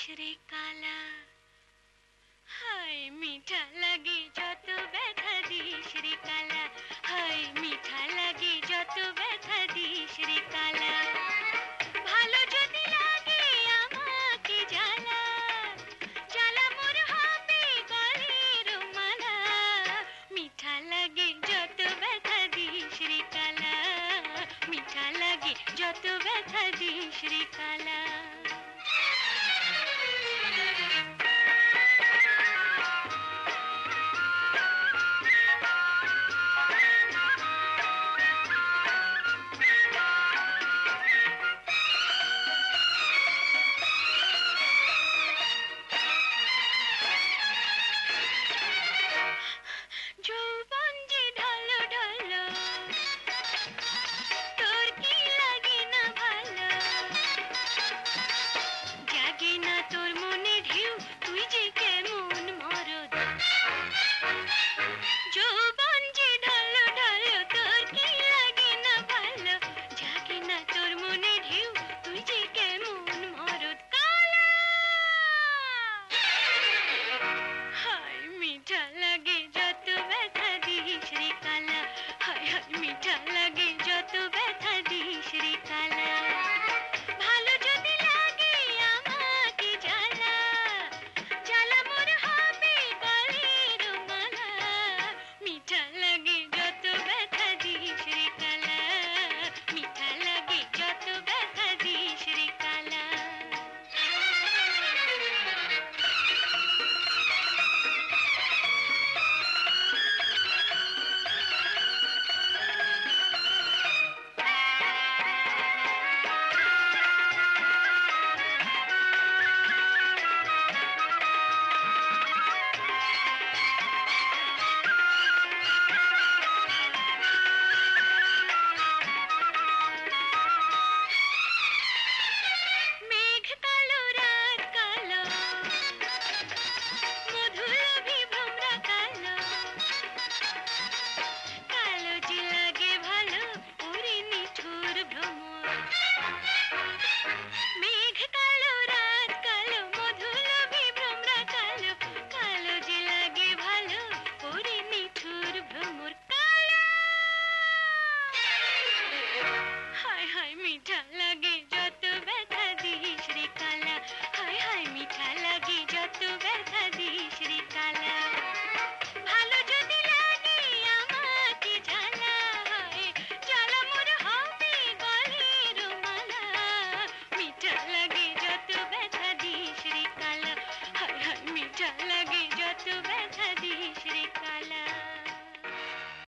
রে কালা, হায় মিঠা লাগে যত ব্যথা দিস রে কালা, হায় মিঠা লাগে যত ব্যথা দিস রে কালা। ভালো যদি লাগে আমাকে জ্বালা, জ্বালা মোর হবে গলের মালা। মিঠা লাগে যত ব্যথা দিস রে কালা, মিঠা লাগে যত ব্যথা দিস রে কালা। যৌবন যে ঢলো ঢলো, তোর কি লাগে না ভালো? জাগে না তোর মনে ঢেউ, তুই যে কেমন মরদ। যৌবন যে ঢলো ঢলো, তোর কি লাগে না ভালো? জাগে না তোর মনে ঢেউ, তুই যে কেমন মরদ। কালা, হায় মিঠা লাগে যত ব্যথা দিস রে কালা, হায় হায় মিঠা লাগে